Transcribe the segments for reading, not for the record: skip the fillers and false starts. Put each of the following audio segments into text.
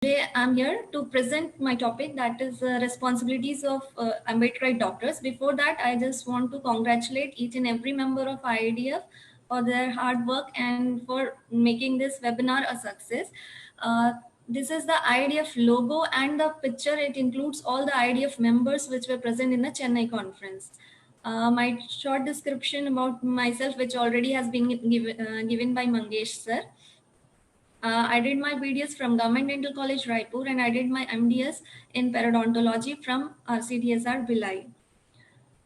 Today I'm here to present my topic, that is responsibilities of Ambedkarite doctors. Before that, I just want to congratulate each and every member of IIDF for their hard work and for making this webinar a success. Uh, this is the IIDF logo and the picture. It includes all the IIDF members which were present in the Chennai conference. My short description about myself, which already has been given by Mangesh sir. I did my BDS from Government Dental College, Raipur, and I did my MDS in Periodontology from RCDSR, Bhilai.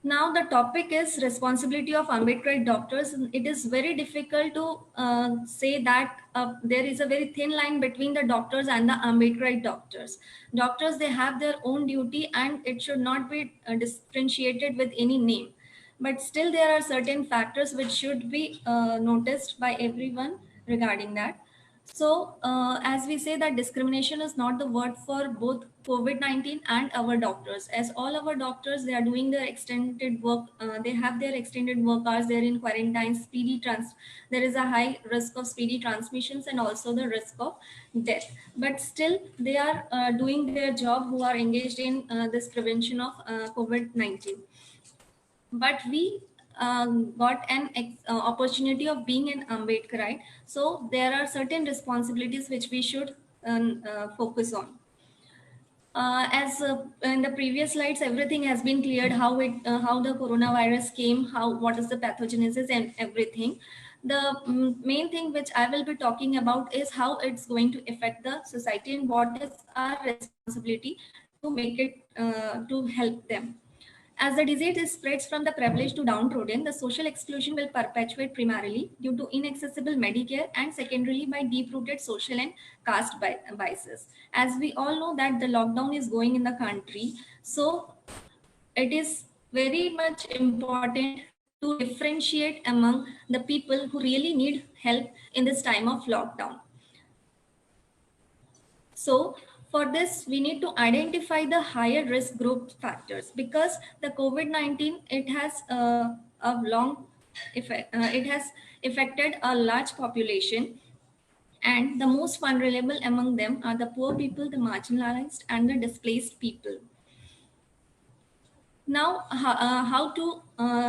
Now the topic is responsibility of Ambedkarite doctors. It is very difficult to say that there is a very thin line between the doctors and the Ambedkarite doctors. Doctors, they have their own duty and it should not be differentiated with any name. But still there are certain factors which should be noticed by everyone regarding that. So, as we say that discrimination is not the word for both COVID-19 and our doctors, as all our doctors, they are doing their extended work, they have their extended work hours, they're in quarantine, there is a high risk of speedy transmissions and also the risk of death. But still, they are doing their job who are engaged in this prevention of COVID-19. But we got an opportunity of being an Ambedkarite. So there are certain responsibilities which we should focus on. As in the previous slides, everything has been cleared, how the coronavirus came, what is the pathogenesis and everything. The main thing which I will be talking about is how it's going to affect the society and what is our responsibility to make it to help them. As the disease spreads from the privileged to downtrodden, the social exclusion will perpetuate primarily due to inaccessible Medicare and secondarily by deep-rooted social and caste biases. As we all know that the lockdown is going in the country, so it is very much important to differentiate among the people who really need help in this time of lockdown. So for this, we need to identify the higher risk group factors because the COVID-19, it has a long effect. It has affected a large population, and the most vulnerable among them are the poor people, the marginalized, and the displaced people. Now, how to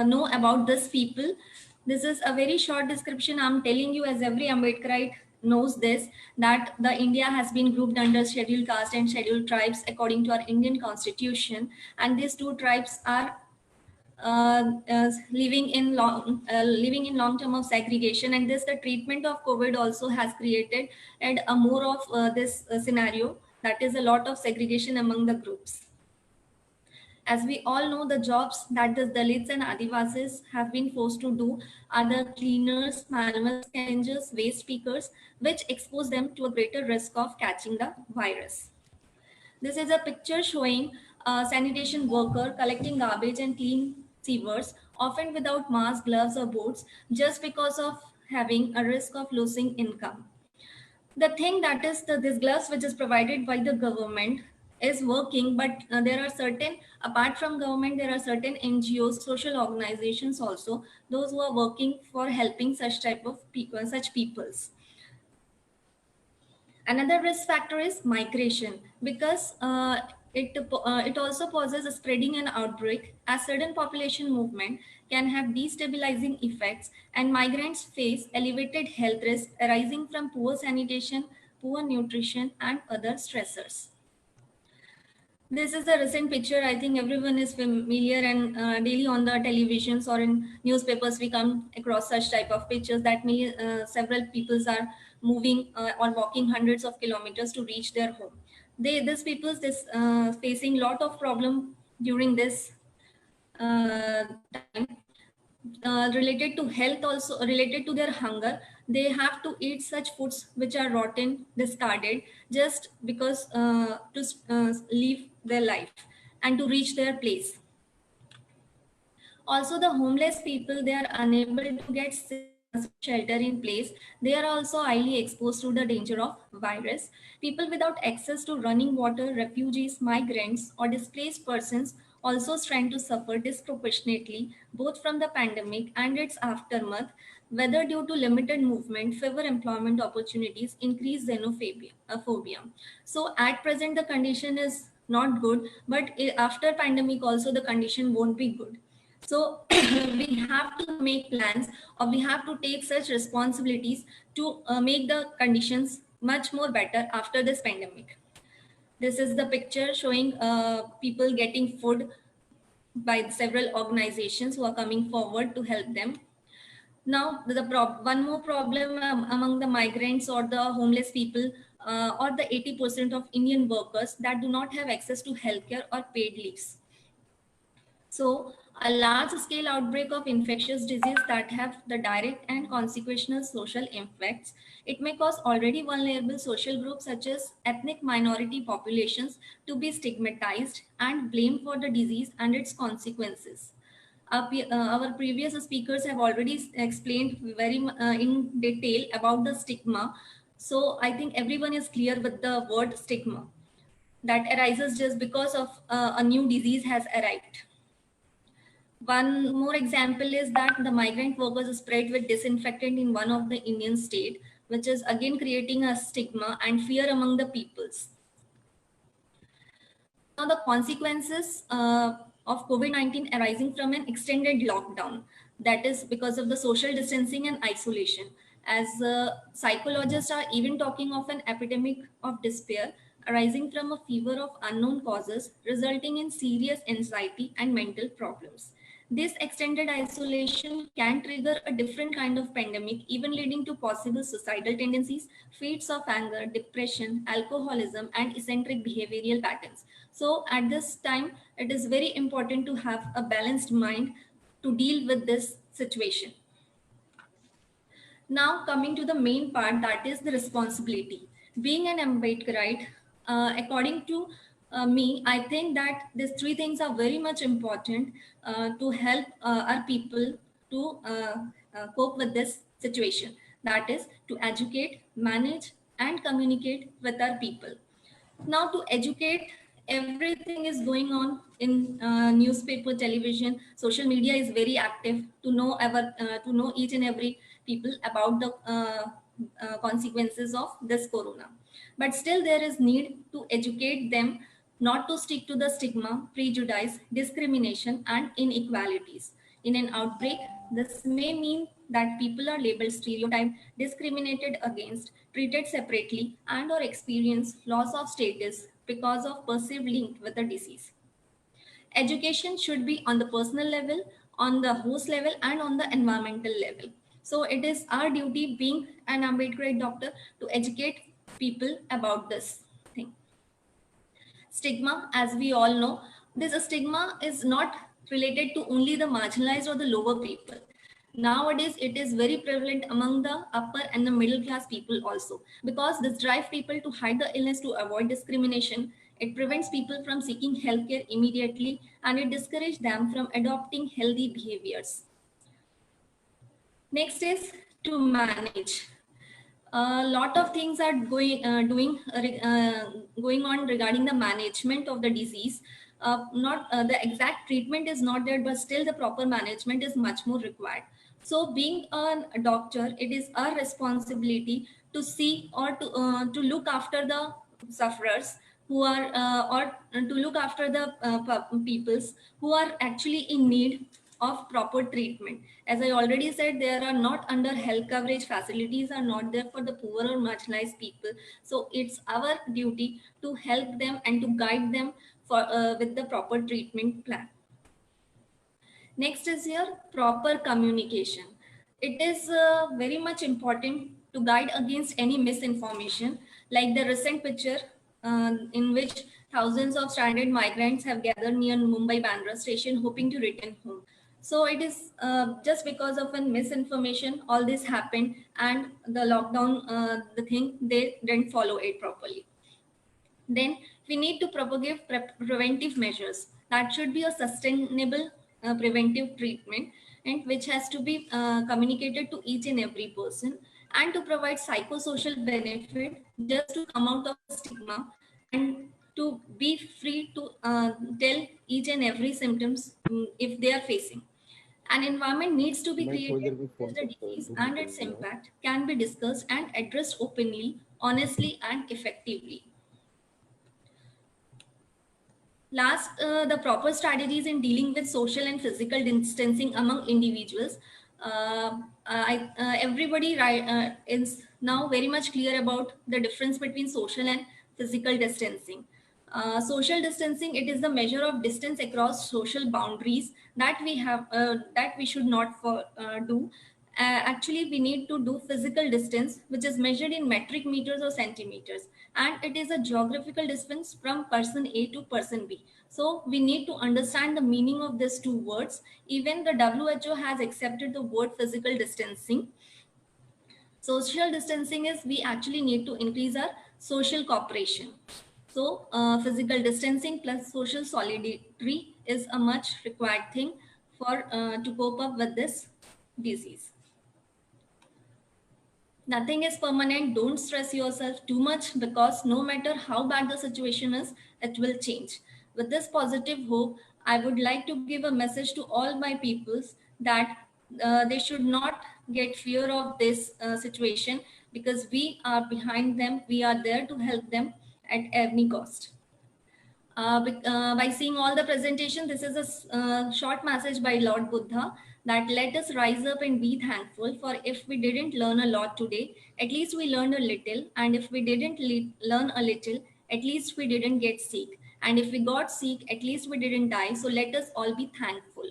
know about this people? This is a very short description I'm telling you, as every Ambedkarite knows this, that the India has been grouped under scheduled caste and scheduled tribes according to our Indian constitution, and these two tribes are living in long term of segregation, and this the treatment of COVID also has created and a more of this scenario, that is a lot of segregation among the groups. As we all know, the jobs that the Dalits and Adivasis have been forced to do are the cleaners, manual scavengers, waste pickers, which expose them to a greater risk of catching the virus. This is a picture showing a sanitation worker collecting garbage and clean sewers, often without mask, gloves, or boots, just because of having a risk of losing income. The thing that is this gloves which is provided by the government is working, but there are certain, apart from government, there are certain NGOs, social organizations also, those who are working for helping such type of people, such peoples. Another risk factor is migration, because it also poses a spreading an outbreak, as sudden population movement can have destabilizing effects, and migrants face elevated health risks arising from poor sanitation, poor nutrition, and other stressors. This is a recent picture. I think everyone is familiar, and daily on the televisions or in newspapers, we come across such type of pictures that several peoples are moving or walking hundreds of kilometers to reach their home. These peoples facing lot of problem during this time, related to health, also related to their hunger. They have to eat such foods which are rotten, discarded, just because to live their life and to reach their place. Also, the homeless people, they are unable to get shelter in place. They are also highly exposed to the danger of virus. People without access to running water, refugees, migrants, or displaced persons also is trying to suffer disproportionately both from the pandemic and its aftermath, whether due to limited movement, fewer employment opportunities, increased xenophobia. So at present, the condition is not good, but after pandemic also the condition won't be good. So we have to make plans, or we have to take such responsibilities to make the conditions much more better after this pandemic. This is the picture showing people getting food by several organizations who are coming forward to help them. Now, one more problem among the migrants or the homeless people, or the 80% of Indian workers that do not have access to healthcare or paid leaves. So, a large scale outbreak of infectious disease that have the direct and consequential social effects. It may cause already vulnerable social groups such as ethnic minority populations to be stigmatized and blamed for the disease and its consequences. Our previous speakers have already explained in detail about the stigma. So I think everyone is clear with the word stigma that arises just because of a new disease has arrived. One more example is that the migrant workers sprayed with disinfectant in one of the Indian state, which is again creating a stigma and fear among the peoples. Now, the consequences of COVID-19 arising from an extended lockdown, that is because of the social distancing and isolation. As psychologists are even talking of an epidemic of despair arising from a fever of unknown causes, resulting in serious anxiety and mental problems. This extended isolation can trigger a different kind of pandemic, even leading to possible suicidal tendencies, fits of anger, depression, alcoholism, and eccentric behavioral patterns. So, at this time, it is very important to have a balanced mind to deal with this situation. Now, coming to the main part, that is the responsibility. Being an Ambedkarite, according to me, I think that these three things are very much important to help our people to cope with this situation. That is to educate, manage, and communicate with our people. Now, to educate, everything is going on in newspaper, television, social media is very active to know each and every people about the consequences of this corona. But still, there is need to educate them not to stick to the stigma, prejudice, discrimination, and inequalities. In an outbreak, this may mean that people are labeled stereotyped, discriminated against, treated separately, and or experience loss of status because of perceived link with the disease. Education should be on the personal level, on the host level, and on the environmental level. So it is our duty, being an Ambedkarite doctor, to educate people about this thing. Stigma, as we all know, this stigma is not related to only the marginalized or the lower people. Nowadays, it is very prevalent among the upper and the middle class people also, because this drives people to hide the illness to avoid discrimination. It prevents people from seeking healthcare immediately, and it discourages them from adopting healthy behaviors. Next is to manage. A lot of things are going on regarding the management of the disease. Not the exact treatment is not there, but still the proper management is much more required. So, being a doctor, it is our responsibility to see or to look after the sufferers who are or to look after the peoples who are actually in need of proper treatment. As I already said, there are not under health coverage facilities are not there for the poor or marginalized people. So it's our duty to help them and to guide them for with the proper treatment plan. Next is here proper communication. It is very much important to guide against any misinformation, like the recent picture in which thousands of stranded migrants have gathered near Mumbai Bandra station hoping to return home. So it is just because of a misinformation, all this happened, and the lockdown, the thing, they didn't follow it properly. Then we need to propagate preventive measures. That should be a sustainable preventive treatment, and which has to be communicated to each and every person, and to provide psychosocial benefit just to come out of the stigma and to be free to tell each and every symptoms if they are facing. An environment needs to be मैं थोड़ी created देर में where phone the करता disease हूँ, and its निकलूंगा। impact can be discussed and addressed openly, honestly, and effectively. Last, the proper strategies in dealing with social and physical distancing among individuals. Everybody is now very much clear about the difference between social and physical distancing. Social distancing, it is the measure of distance across social boundaries that we have that we should not do. Actually, we need to do physical distance, which is measured in metric meters or centimeters, and it is a geographical distance from person A to person B. So we need to understand the meaning of these two words. Even the WHO has accepted the word physical distancing. Social distancing is we actually need to increase our social cooperation. So physical distancing plus social solidarity is a much required thing for to cope up with this disease. Nothing is permanent. Don't stress yourself too much because no matter how bad the situation is, it will change. With this positive hope, I would like to give a message to all my peoples that they should not get fear of this situation because we are behind them. We are there to help them at any cost. By seeing all the presentation, this is a short message by Lord Buddha that let us rise up and be thankful for if we didn't learn a lot today, at least we learned a little. And if we didn't learn a little, at least we didn't get sick. And if we got sick, at least we didn't die. So let us all be thankful.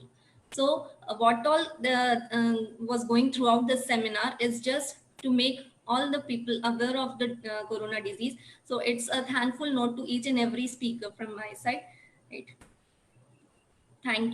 So what all the was going throughout the seminar is just to make all the people aware of the corona disease. So it's a thankful note to each and every speaker from my side. Right. Thank you.